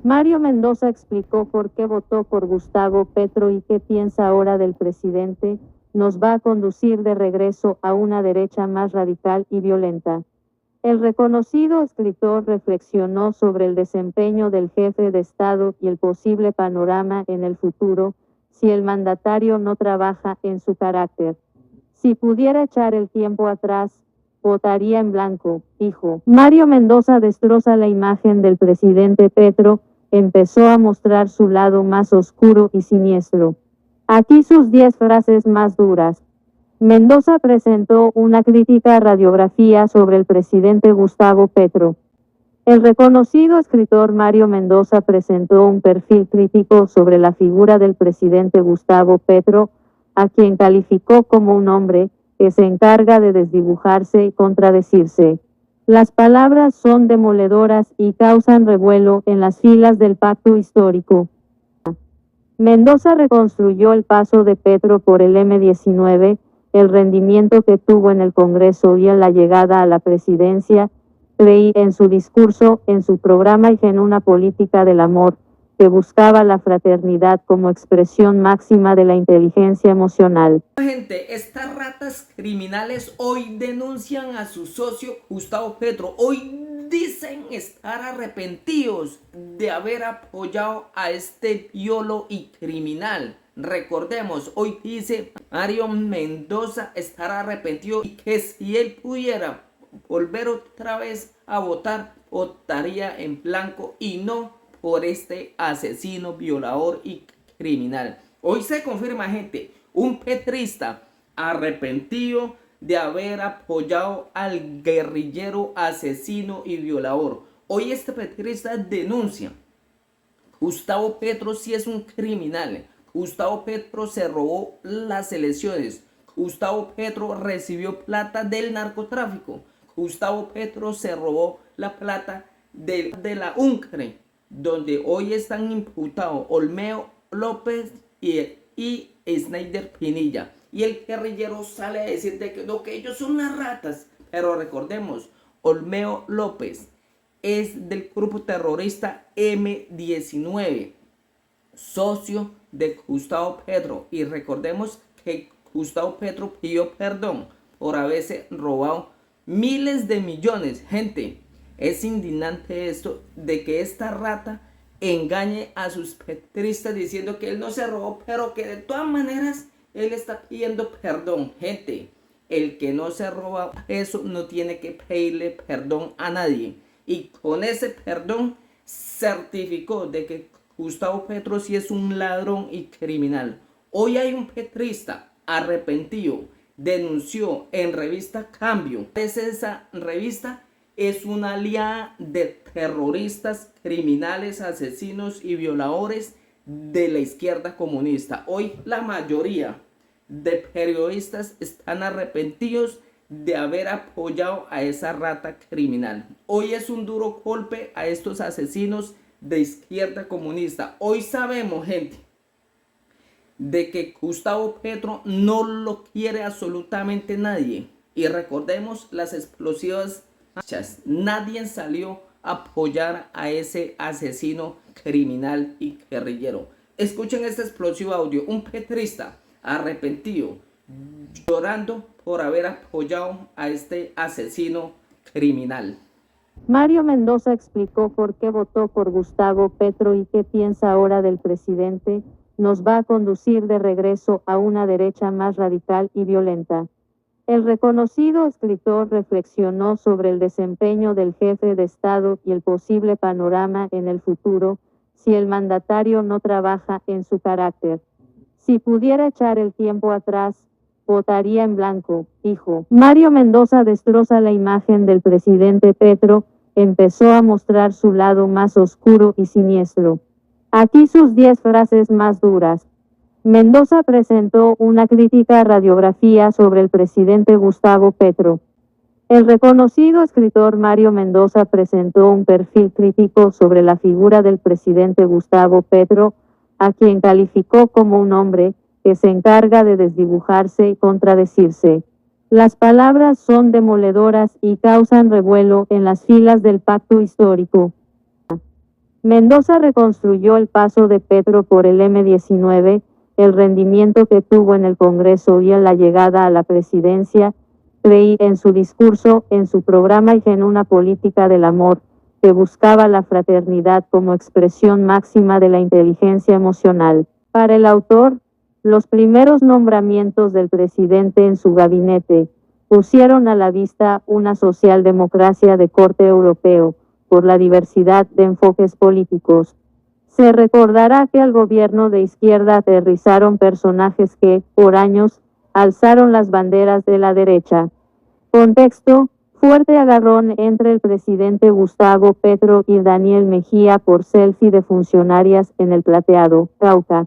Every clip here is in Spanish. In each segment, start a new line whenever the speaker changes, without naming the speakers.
Mario Mendoza explicó por qué votó por Gustavo Petro y qué piensa ahora del presidente. Nos va a conducir de regreso a una derecha más radical y violenta. El reconocido escritor reflexionó sobre el desempeño del jefe de Estado y el posible panorama en el futuro, si el mandatario no trabaja en su carácter. Si pudiera echar el tiempo atrás, votaría en blanco, dijo. Mario Mendoza destroza la imagen del presidente Petro, empezó a mostrar su lado más oscuro y siniestro. Aquí sus 10 frases más duras. Mendoza presentó una crítica radiografía sobre el presidente Gustavo Petro. El reconocido escritor Mario Mendoza presentó un perfil crítico sobre la figura del presidente Gustavo Petro, a quien calificó como un hombre que se encarga de desdibujarse y contradecirse. Las palabras son demoledoras y causan revuelo en las filas del pacto histórico. Mendoza reconstruyó el paso de Petro por el M-19, el rendimiento que tuvo en el Congreso y en la llegada a la presidencia. Creí en su discurso, en su programa y en una política del amor, que buscaba la fraternidad como expresión máxima de la inteligencia emocional.
Gente, estas ratas criminales hoy denuncian a su socio Gustavo Petro. Hoy dicen estar arrepentidos de haber apoyado a este violo y criminal. Recordemos, hoy dice Mario Mendoza estar arrepentido y que si él pudiera volver otra vez a votar, votaría en blanco y no por este asesino, violador y criminal. Hoy se confirma, gente, un petrista arrepentido de haber apoyado al guerrillero, asesino y violador. Hoy este petrista denuncia: Gustavo Petro sí es un criminal. Gustavo Petro se robó las elecciones. Gustavo Petro recibió plata del narcotráfico. Gustavo Petro se robó la plata de la UNCRE, donde hoy están imputados Olmedo López y Snyder Pinilla. Y el guerrillero sale a decir de que, no, que ellos son unas ratas. Pero recordemos, Olmedo López es del grupo terrorista M-19, socio de Gustavo Petro. Y recordemos que Gustavo Petro pidió perdón por haberse robado miles de millones. Gente, es indignante esto de que esta rata engañe a sus petristas diciendo que él no se robó, pero que de todas maneras él está pidiendo perdón. Gente, el que no se roba eso no tiene que pedirle perdón a nadie. Y con ese perdón certificó de que Gustavo Petro sí es un ladrón y criminal. Hoy hay un petrista arrepentido, denunció en revista Cambio. Esa revista es una aliada de terroristas, criminales, asesinos y violadores de la izquierda comunista. Hoy la mayoría de periodistas están arrepentidos de haber apoyado a esa rata criminal. Hoy es un duro golpe a estos asesinos de izquierda comunista. Hoy sabemos, gente, de que Gustavo Petro no lo quiere absolutamente nadie. Y recordemos las explosivas marchas. Nadie salió a apoyar a ese asesino criminal y guerrillero. Escuchen este explosivo audio. Un petrista arrepentido, llorando por haber apoyado a este asesino criminal.
Mario Mendoza explicó por qué votó por Gustavo Petro y qué piensa ahora del presidente. Nos va a conducir de regreso a una derecha más radical y violenta. El reconocido escritor reflexionó sobre el desempeño del jefe de Estado y el posible panorama en el futuro, si el mandatario no trabaja en su carácter. Si pudiera echar el tiempo atrás, votaría en blanco, dijo. Mario Mendoza destroza la imagen del presidente Petro, empezó a mostrar su lado más oscuro y siniestro. Aquí sus 10 frases más duras. Mendoza presentó una crítica radiografía sobre el presidente Gustavo Petro. El reconocido escritor Mario Mendoza presentó un perfil crítico sobre la figura del presidente Gustavo Petro, a quien calificó como un hombre que se encarga de desdibujarse y contradecirse. Las palabras son demoledoras y causan revuelo en las filas del pacto histórico. Mendoza reconstruyó el paso de Petro por el M-19, el rendimiento que tuvo en el Congreso y en la llegada a la presidencia. Creí en su discurso, en su programa y en una política del amor, que buscaba la fraternidad como expresión máxima de la inteligencia emocional. Para el autor, los primeros nombramientos del presidente en su gabinete pusieron a la vista una socialdemocracia de corte europeo, por la diversidad de enfoques políticos. Se recordará que al gobierno de izquierda aterrizaron personajes que, por años, alzaron las banderas de la derecha. Contexto: fuerte agarrón entre el presidente Gustavo Petro y Daniel Mejía por selfie de funcionarias en el Plateado, Cauca.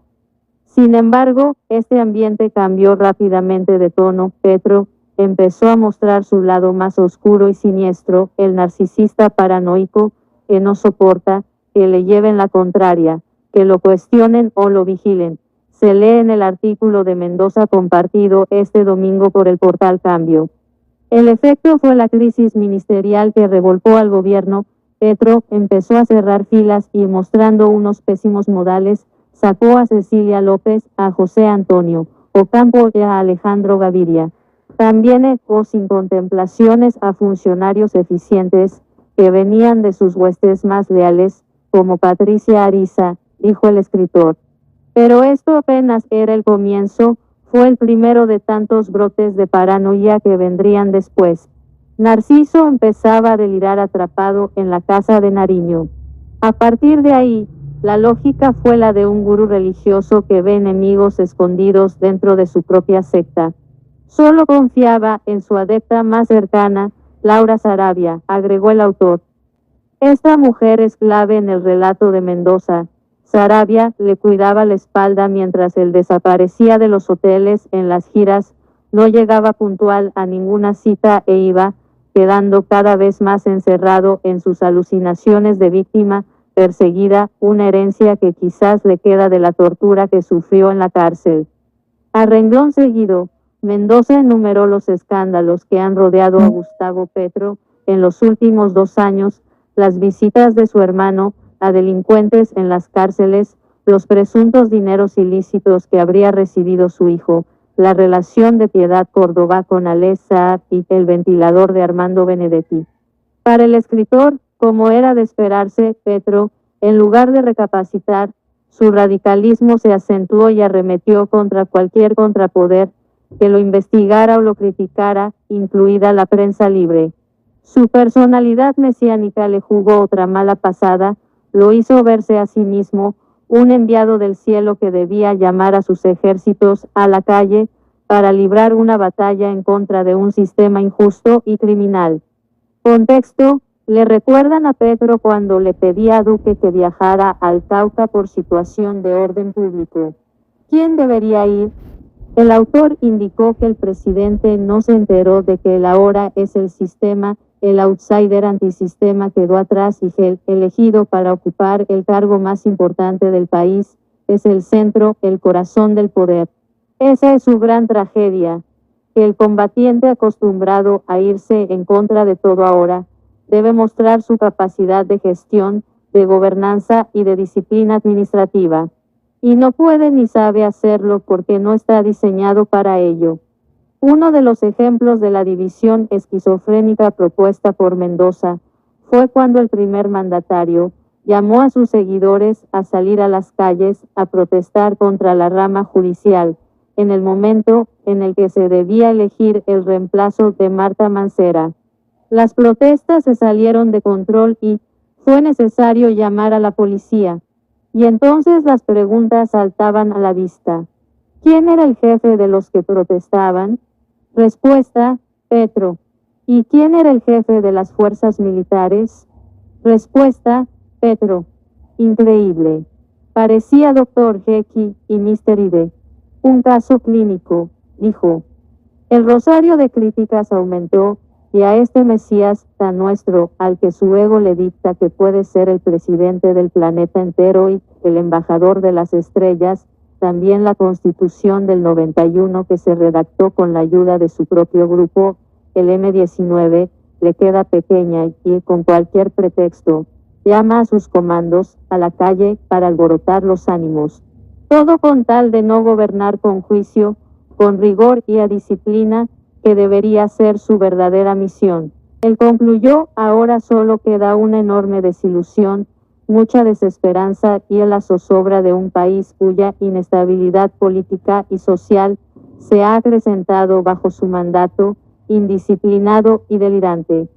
Sin embargo, este ambiente cambió rápidamente de tono. Petro empezó a mostrar su lado más oscuro y siniestro, el narcisista paranoico, que no soporta que le lleven la contraria, que lo cuestionen o lo vigilen. Se lee en el artículo de Mendoza compartido este domingo por el portal Cambio. El efecto fue la crisis ministerial que revolcó al gobierno. Petro empezó a cerrar filas y, mostrando unos pésimos modales, sacó a Cecilia López, a José Antonio Ocampo y a Alejandro Gaviria. También echó sin contemplaciones a funcionarios eficientes que venían de sus huestes más leales, como Patricia Ariza, dijo el escritor. Pero esto apenas era el comienzo, fue el primero de tantos brotes de paranoia que vendrían después. Narciso empezaba a delirar atrapado en la casa de Nariño. A partir de ahí, la lógica fue la de un gurú religioso que ve enemigos escondidos dentro de su propia secta. Solo confiaba en su adepta más cercana, Laura Sarabia, agregó el autor. Esta mujer es clave en el relato de Mendoza. Sarabia le cuidaba la espalda mientras él desaparecía de los hoteles en las giras, no llegaba puntual a ninguna cita e iba quedando cada vez más encerrado en sus alucinaciones de víctima perseguida, una herencia que quizás le queda de la tortura que sufrió en la cárcel. A renglón seguido, Mendoza enumeró los escándalos que han rodeado a Gustavo Petro en los últimos 2 años, las visitas de su hermano a delincuentes en las cárceles, los presuntos dineros ilícitos que habría recibido su hijo, la relación de Piedad Córdoba con Alés Saab y el ventilador de Armando Benedetti. Para el escritor, como era de esperarse, Petro, en lugar de recapacitar, su radicalismo se acentuó y arremetió contra cualquier contrapoder que lo investigara o lo criticara, incluida la prensa libre. Su personalidad mesiánica le jugó otra mala pasada, lo hizo verse a sí mismo un enviado del cielo que debía llamar a sus ejércitos a la calle para librar una batalla en contra de un sistema injusto y criminal. Contexto: le recuerdan a Petro cuando le pedía a Duque que viajara al Cauca por situación de orden público. ¿Quién debería ir? El autor indicó que el presidente no se enteró de que el ahora es el sistema, el outsider antisistema quedó atrás y el elegido para ocupar el cargo más importante del país es el centro, el corazón del poder. Esa es su gran tragedia, que el combatiente acostumbrado a irse en contra de todo ahora, debe mostrar su capacidad de gestión, de gobernanza y de disciplina administrativa. Y no puede ni sabe hacerlo porque no está diseñado para ello. Uno de los ejemplos de la división esquizofrénica propuesta por Mendoza fue cuando el primer mandatario llamó a sus seguidores a salir a las calles a protestar contra la rama judicial, en el momento en el que se debía elegir el reemplazo de Marta Mancera. Las protestas se salieron de control y fue necesario llamar a la policía. Y entonces las preguntas saltaban a la vista. ¿Quién era el jefe de los que protestaban? Respuesta: Petro. ¿Y quién era el jefe de las fuerzas militares? Respuesta: Petro. Increíble. Parecía Dr. Jekyll y Mr. Hyde. Un caso clínico, dijo. El rosario de críticas aumentó, y a este Mesías tan nuestro, al que su ego le dicta que puede ser el presidente del planeta entero y el embajador de las estrellas, también la Constitución del 91 que se redactó con la ayuda de su propio grupo, el M-19, le queda pequeña y con cualquier pretexto, llama a sus comandos a la calle para alborotar los ánimos. Todo con tal de no gobernar con juicio, con rigor y a disciplina, que debería ser su verdadera misión. Él concluyó: ahora solo queda una enorme desilusión, mucha desesperanza y la zozobra de un país cuya inestabilidad política y social se ha acrecentado bajo su mandato, indisciplinado y delirante.